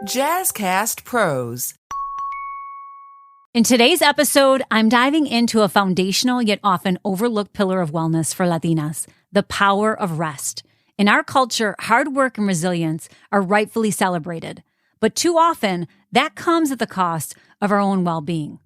Jazzcast Pros. In today's episode, I'm diving into a foundational yet often overlooked pillar of wellness for Latinas, the power of rest. In our culture, hard work and resilience are rightfully celebrated, but too often that comes at the cost of our own well-being.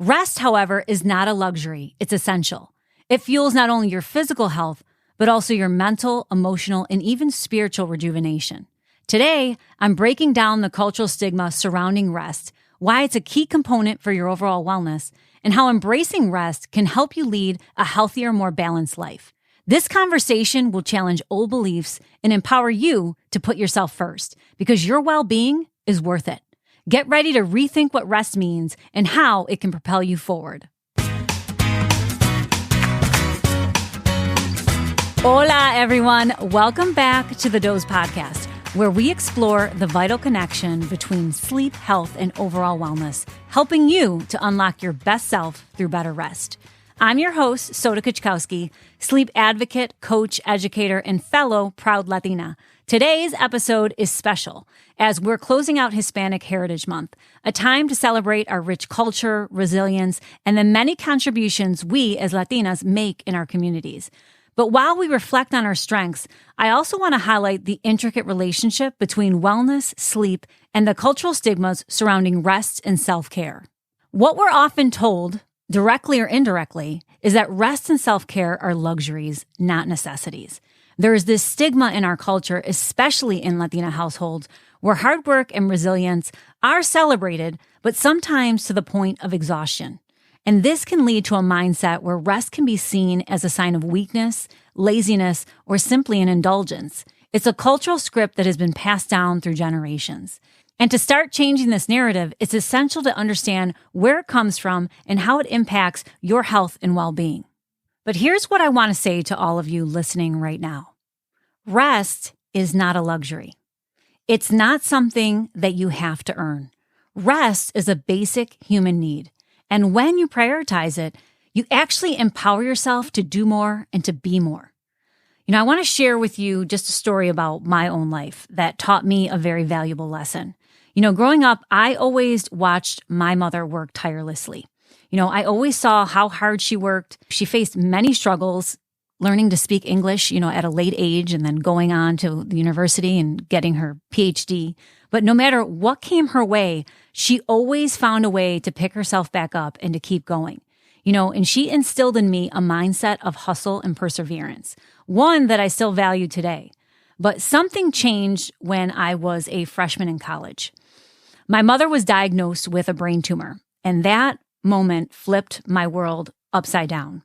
Rest, however, is not a luxury, it's essential. It fuels not only your physical health, but also your mental, emotional, and even spiritual rejuvenation. Today, I'm breaking down the cultural stigma surrounding rest, why it's a key component for your overall wellness, and how embracing rest can help you lead a healthier, more balanced life. This conversation will challenge old beliefs and empower you to put yourself first, because your well-being is worth it. Get ready to rethink what rest means and how it can propel you forward. Hola, everyone. Welcome back to the Doze Podcast, where we explore the vital connection between sleep, health, and overall wellness, helping you to unlock your best self through better rest. I'm your host, Soda Kuchkowski, sleep advocate, coach, educator, and fellow proud Latina. Today's episode is special as we're closing out Hispanic Heritage Month, a time to celebrate our rich culture, resilience, and the many contributions we as Latinas make in our communities. But while we reflect on our strengths, I also want to highlight the intricate relationship between wellness, sleep, and the cultural stigmas surrounding rest and self-care. What we're often told, directly or indirectly, is that rest and self-care are luxuries, not necessities. There is this stigma in our culture, especially in Latina households, where hard work and resilience are celebrated, but sometimes to the point of exhaustion. And this can lead to a mindset where rest can be seen as a sign of weakness, laziness, or simply an indulgence. It's a cultural script that has been passed down through generations. And to start changing this narrative, it's essential to understand where it comes from and how it impacts your health and well-being. But here's what I want to say to all of you listening right now. Rest is not a luxury. It's not something that you have to earn. Rest is a basic human need. And when you prioritize it, you actually empower yourself to do more and to be more. I want to share with you just a story about my own life that taught me a very valuable lesson. Growing up, I always watched my mother work tirelessly. I always saw how hard she worked. She faced many struggles learning to speak English, at a late age and then going on to the university and getting her PhD. But no matter what came her way, she always found a way to pick herself back up and to keep going. And she instilled in me a mindset of hustle and perseverance, one that I still value today. But something changed when I was a freshman in college. My mother was diagnosed with a brain tumor, and that moment flipped my world upside down.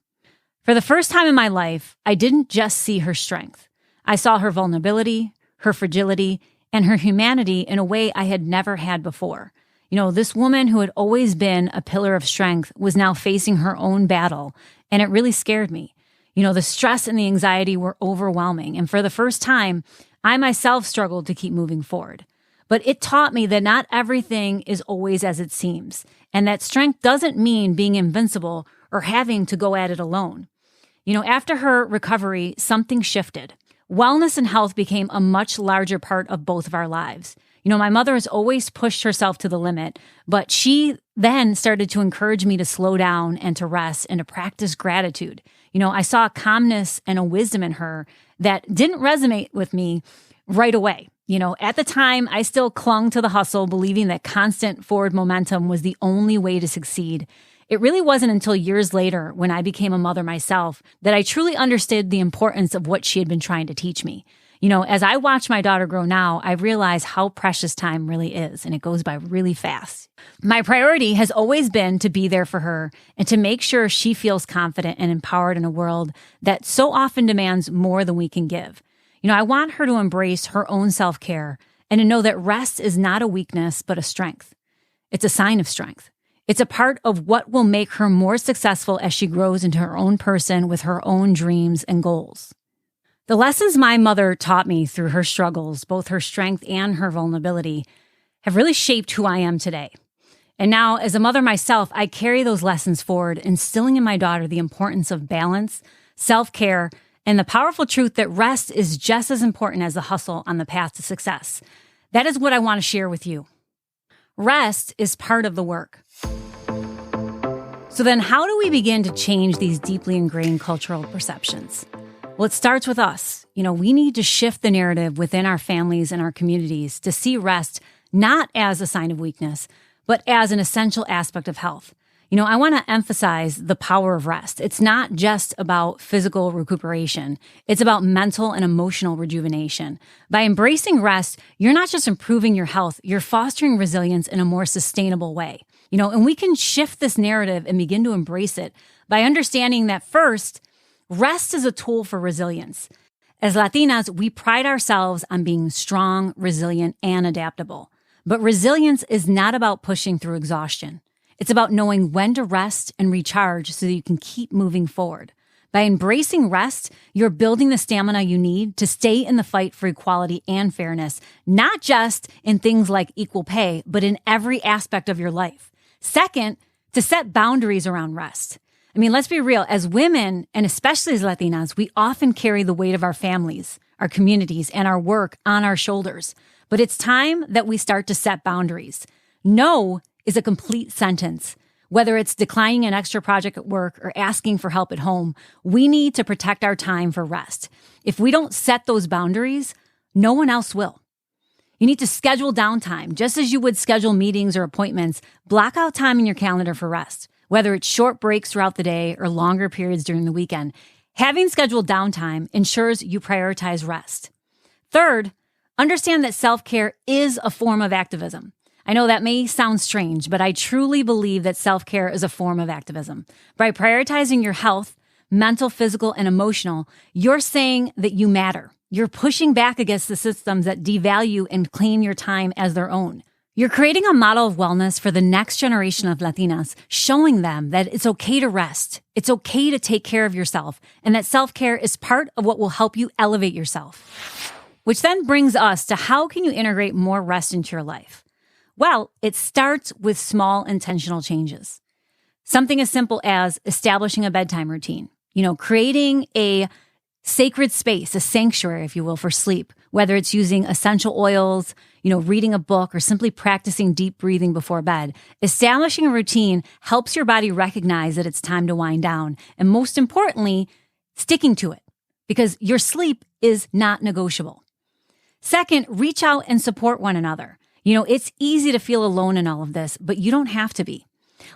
For the first time in my life, I didn't just see her strength. I saw her vulnerability, her fragility, and her humanity in a way I had never had before. This woman who had always been a pillar of strength was now facing her own battle, and it really scared me. The stress and the anxiety were overwhelming, and for the first time, I myself struggled to keep moving forward. But it taught me that not everything is always as it seems, and that strength doesn't mean being invincible or having to go at it alone. After her recovery, something shifted. Wellness and health became a much larger part of both of our lives. My mother has always pushed herself to the limit, but she then started to encourage me to slow down and to rest and to practice gratitude. I saw a calmness and a wisdom in her that didn't resonate with me right away. At the time, I still clung to the hustle, believing that constant forward momentum was the only way to succeed. It really wasn't until years later, when I became a mother myself, that I truly understood the importance of what she had been trying to teach me. As I watch my daughter grow now, I realize how precious time really is, and it goes by really fast. My priority has always been to be there for her and to make sure she feels confident and empowered in a world that so often demands more than we can give. I want her to embrace her own self-care and to know that rest is not a weakness, but a strength. It's a sign of strength. It's a part of what will make her more successful as she grows into her own person with her own dreams and goals. The lessons my mother taught me through her struggles, both her strength and her vulnerability, have really shaped who I am today. And now, as a mother myself, I carry those lessons forward, instilling in my daughter the importance of balance, self-care, and the powerful truth that rest is just as important as the hustle on the path to success. That is what I want to share with you. Rest is part of the work. So then how do we begin to change these deeply ingrained cultural perceptions? Well, it starts with us. We need to shift the narrative within our families and our communities to see rest not as a sign of weakness, but as an essential aspect of health. I want to emphasize the power of rest. It's not just about physical recuperation. It's about mental and emotional rejuvenation. By embracing rest, you're not just improving your health, you're fostering resilience in a more sustainable way. And we can shift this narrative and begin to embrace it by understanding that first, rest is a tool for resilience. As Latinas, we pride ourselves on being strong, resilient, and adaptable. But resilience is not about pushing through exhaustion. It's about knowing when to rest and recharge so that you can keep moving forward. By embracing rest, you're building the stamina you need to stay in the fight for equality and fairness, not just in things like equal pay, but in every aspect of your life. Second, to set boundaries around rest. Let's be real. As women, and especially as Latinas, we often carry the weight of our families, our communities, and our work on our shoulders. But it's time that we start to set boundaries. No is a complete sentence. Whether it's declining an extra project at work or asking for help at home, we need to protect our time for rest. If we don't set those boundaries, no one else will. You need to schedule downtime. Just as you would schedule meetings or appointments, block out time in your calendar for rest, whether it's short breaks throughout the day or longer periods during the weekend. Having scheduled downtime ensures you prioritize rest. Third, understand that self-care is a form of activism. I know that may sound strange, but I truly believe that self-care is a form of activism. By prioritizing your health, mental, physical, and emotional, you're saying that you matter. You're pushing back against the systems that devalue and claim your time as their own. You're creating a model of wellness for the next generation of Latinas, showing them that it's okay to rest, it's okay to take care of yourself, and that self-care is part of what will help you elevate yourself. Which then brings us to how can you integrate more rest into your life? Well, it starts with small intentional changes. Something as simple as establishing a bedtime routine, creating a sacred space, a sanctuary, if you will, for sleep, whether it's using essential oils, reading a book, or simply practicing deep breathing before bed. Establishing a routine helps your body recognize that it's time to wind down. And most importantly, sticking to it, because your sleep is not negotiable. Second, reach out and support one another. It's easy to feel alone in all of this, but you don't have to be.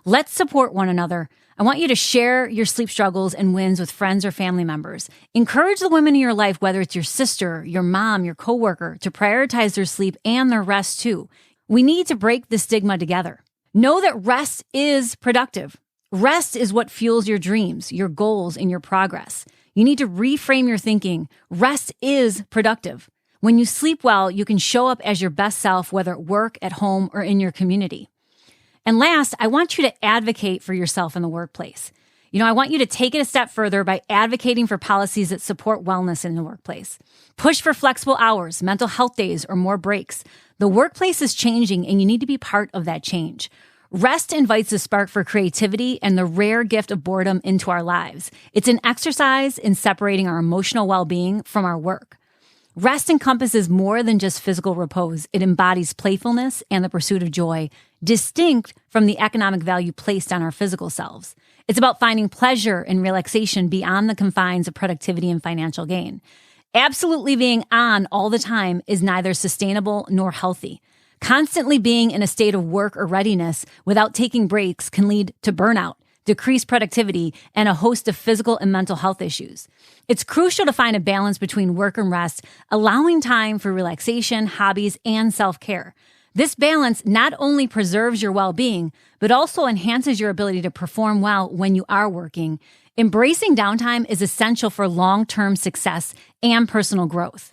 Let's support one another. I want you to share your sleep struggles and wins with friends or family members. Encourage the women in your life, whether it's your sister, your mom, your coworker, to prioritize their sleep and their rest too. We need to break the stigma together. Know that rest is productive. Rest is what fuels your dreams, your goals, and your progress. You need to reframe your thinking. Rest is productive. When you sleep well, you can show up as your best self, whether at work, at home, or in your community. And last, I want you to advocate for yourself in the workplace. I want you to take it a step further by advocating for policies that support wellness in the workplace. Push for flexible hours, mental health days, or more breaks. The workplace is changing, and you need to be part of that change. Rest invites the spark for creativity and the rare gift of boredom into our lives. It's an exercise in separating our emotional well-being from our work. Rest encompasses more than just physical repose. It embodies playfulness and the pursuit of joy, distinct from the economic value placed on our physical selves. It's about finding pleasure and relaxation beyond the confines of productivity and financial gain. Absolutely being on all the time is neither sustainable nor healthy. Constantly being in a state of work or readiness without taking breaks can lead to burnout, decreased productivity, and a host of physical and mental health issues. It's crucial to find a balance between work and rest, allowing time for relaxation, hobbies, and self-care. This balance not only preserves your well-being, but also enhances your ability to perform well when you are working. Embracing downtime is essential for long-term success and personal growth.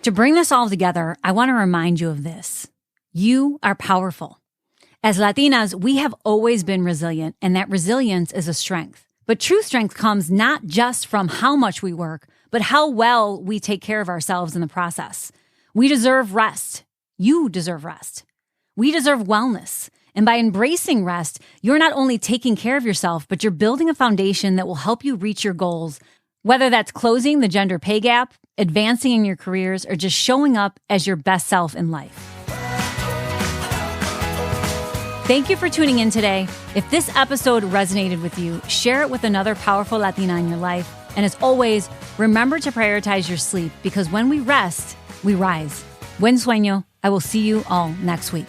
To bring this all together, I want to remind you of this. You are powerful. As Latinas, we have always been resilient, and that resilience is a strength. But true strength comes not just from how much we work, but how well we take care of ourselves in the process. We deserve rest. You deserve rest. We deserve wellness. And by embracing rest, you're not only taking care of yourself, but you're building a foundation that will help you reach your goals, whether that's closing the gender pay gap, advancing in your careers, or just showing up as your best self in life. Thank you for tuning in today. If this episode resonated with you, share it with another powerful Latina in your life. And as always, remember to prioritize your sleep because when we rest, we rise. Buen sueño. I will see you all next week.